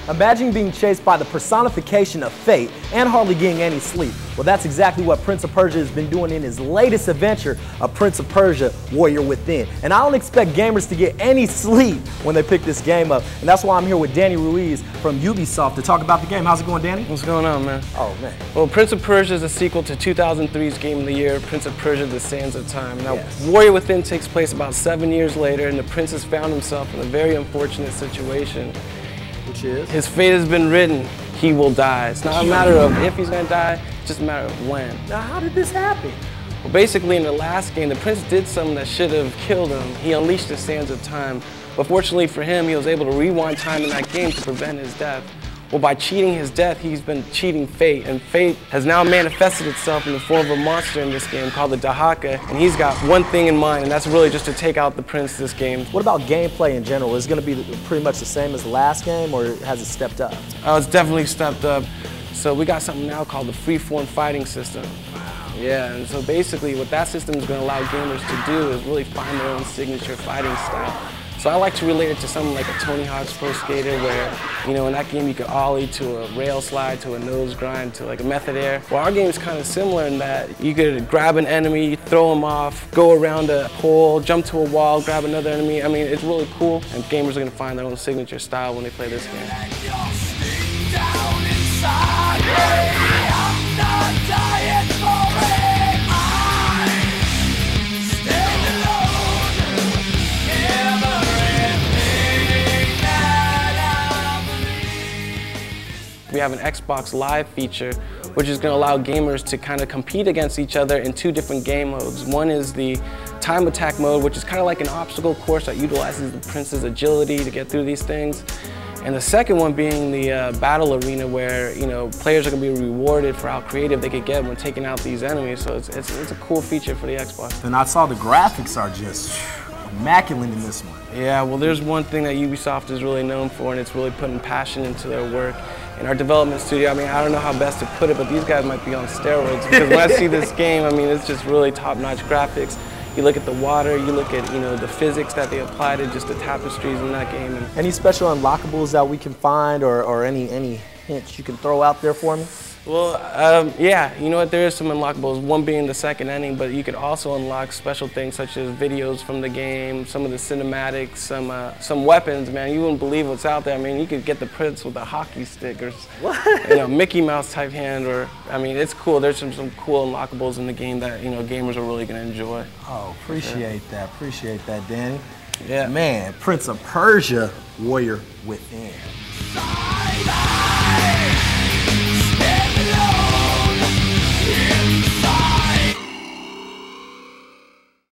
Imagine being chased by the personification of fate and hardly getting any sleep. Well, that's exactly what Prince of Persia has been doing in his latest adventure, A Prince of Persia: Warrior Within. And I don't expect gamers to get any sleep when they pick this game up. And that's why I'm here with Danny Ruiz from Ubisoft to talk about the game. How's it going, Danny? What's going on, man? Oh, man. Well, Prince of Persia is a sequel to 2003's Game of the Year, Prince of Persia: The Sands of Time. Now, yes. Warrior Within takes place about 7 years later, and the prince has found himself in a very unfortunate situation. Which is? His fate has been written. He will die. It's not a matter of if he's gonna die, it's just a matter of when. Now, how did this happen? Well, basically in the last game, the prince did something that should have killed him. He unleashed the Sands of Time. But fortunately for him, he was able to rewind time in that game to prevent his death. Well, by cheating his death, he's been cheating fate, and fate has now manifested itself in the form of a monster in this game called the Dahaka, and he's got one thing in mind, and that's really just to take out the prince this game. What about gameplay in general? Is it going to be pretty much the same as the last game, or has it stepped up? Oh, it's definitely stepped up. So we got something now called the freeform fighting system. Yeah, and so basically what that system is going to allow gamers to do is really find their own signature fighting style. So I like to relate it to something like a Tony Hawk's Pro Skater where, you know, in that game you could ollie to a rail slide, to a nose grind, to like a method air. Well, our game is kind of similar in that you could grab an enemy, throw him off, go around a pole, jump to a wall, grab another enemy. I mean, it's really cool, and gamers are going to find their own signature style when they play this game. We have an Xbox Live feature, which is going to allow gamers to kind of compete against each other in 2 different game modes. One is the time attack mode, which is kind of like an obstacle course that utilizes the prince's agility to get through these things. And the second one being the battle arena, where, you know, players are going to be rewarded for how creative they could get when taking out these enemies. So it's a cool feature for the Xbox. And I saw the graphics are just immaculate in this one. Yeah, well, there's one thing that Ubisoft is really known for, and it's really putting passion into their work. In our development studio, I mean, I don't know how best to put it, but these guys might be on steroids, because when I see this game, I mean, it's just really top-notch graphics. You look at the water, you look at, you know, the physics that they apply to just the tapestries in that game. And any special unlockables that we can find, or any hints you can throw out there for me? Well, yeah, you know what, there is some unlockables, one being the second ending, but you could also unlock special things such as videos from the game, some of the cinematics, some weapons, man. You wouldn't believe what's out there. I mean, you could get the prince with a hockey stick, or you know, Mickey Mouse type hand, or, I mean, it's cool. There's some cool unlockables in the game that, you know, gamers are really going to enjoy. Oh, appreciate that, Danny. Yeah. Man, Prince of Persia: Warrior Within.